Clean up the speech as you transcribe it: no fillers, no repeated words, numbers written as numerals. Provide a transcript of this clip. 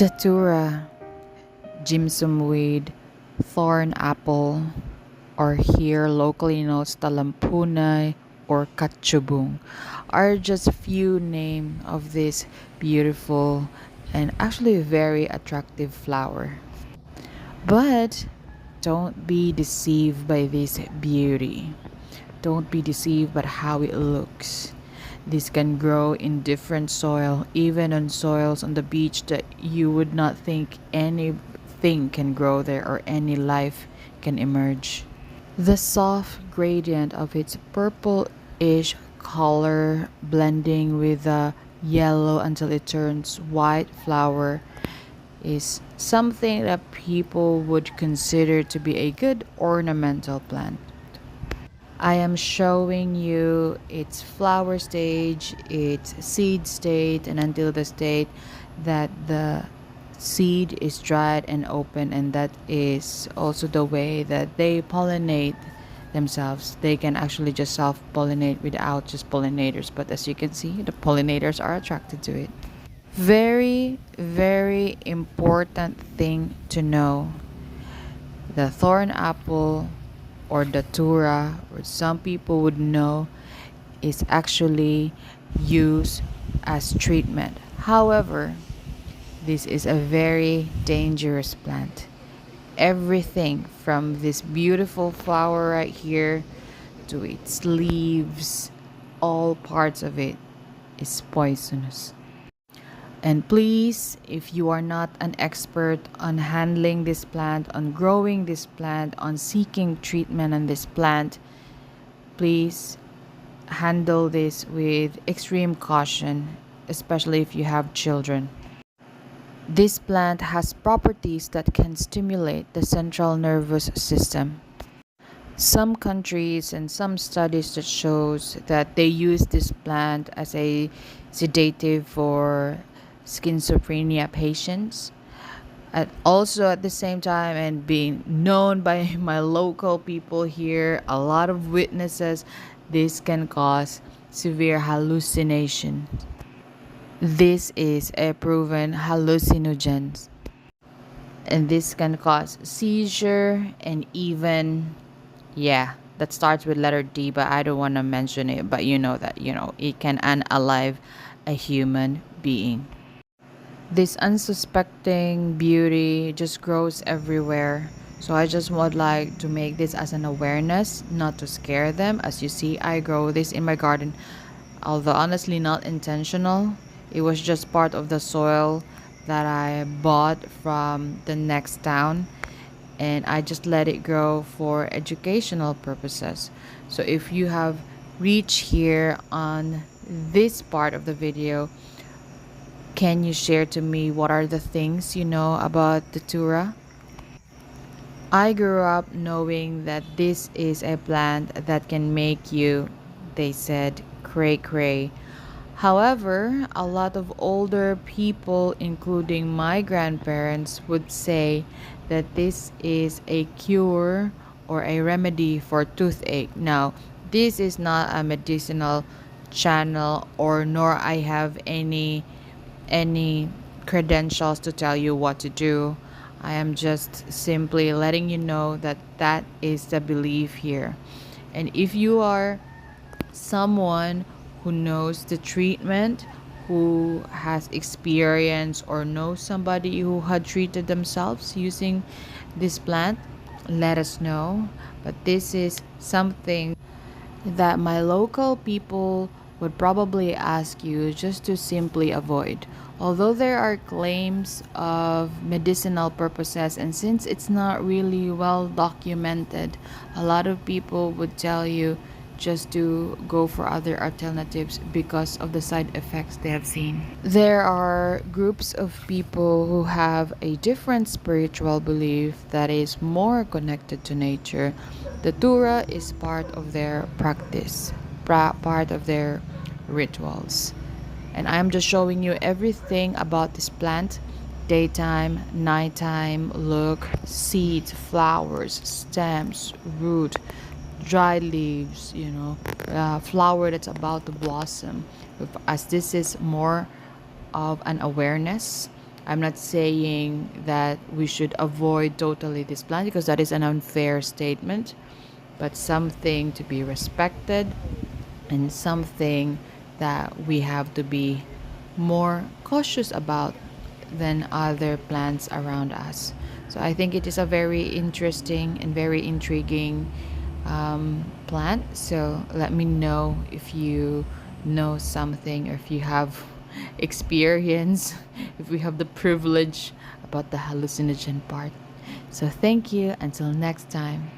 Datura, weed, thorn apple, or here locally known as talampunay or Katchubong, are just a few names of this beautiful and actually very attractive flower. But don't be deceived by this beauty. Don't be deceived by how it looks. This can grow in different soil, even on soils on the beach that you would not think anything can grow there or any life can emerge. The soft gradient of its purple-ish color blending with the yellow until it turns white flower is something that people would consider to be a good ornamental plant. I am showing you its flower stage, its seed state, and until the state that the seed is dried and open, and that is also the way that they pollinate themselves. They can actually just self pollinate without just pollinators, but as you can see, the pollinators are attracted to it. Very, very important thing to know, the thorn apple or datura, or some people would know, is actually used as treatment. However, this is a very dangerous plant. Everything from this beautiful flower right here to its leaves, all parts of it is poisonous. And please, if you are not an expert on handling this plant, on growing this plant, on seeking treatment on this plant, please handle this with extreme caution, especially if you have children. This plant has properties that can stimulate the central nervous system. Some countries and some studies that shows that they use this plant as a sedative for schizophrenia patients. And also at the same time, and being known by my local people here, a lot of witnesses, this can cause severe hallucination. This is a proven hallucinogen, and this can cause seizure and even, yeah, that starts with letter D, but I don't want to mention it, but you know that, it can unalive a human being. This unsuspecting beauty just grows everywhere. So I just would like to make this as an awareness, not to scare them. As you see, I grow this in my garden, although honestly not intentional. It was just part of the soil that I bought from the next town, and I just let it grow for educational purposes. So if you have reached here on this part of the video, can you share to me what are the things you know about the Datura? I grew up knowing that this is a plant that can make you, they said, cray cray. However, a lot of older people, including my grandparents, would say that this is a cure or a remedy for toothache. Now, this is not a medicinal channel, or nor I have any credentials to tell you what to do. I am just simply letting you know that that is the belief here. And if you are someone who knows the treatment, who has experience, or knows somebody who had treated themselves using this plant, let us know. But this is something that my local people would probably ask you just to simply avoid. Although there are claims of medicinal purposes, and since it's not really well documented, a lot of people would tell you just to go for other alternatives because of the side effects they have seen. There are groups of people who have a different spiritual belief that is more connected to nature. The Tura is part of their practice, part of their rituals. And I'm just showing you everything about this plant: daytime, nighttime look, seeds, flowers, stems, root, dried leaves, flower that's about to blossom. As this is more of an awareness, I'm not saying that we should avoid totally this plant because that is an unfair statement, but something to be respected and something that we have to be more cautious about than other plants around us. So I think it is a very interesting and very intriguing plant. So let me know if you know something or if you have experience, if we have the privilege about the hallucinogen part. So thank you. Until next time.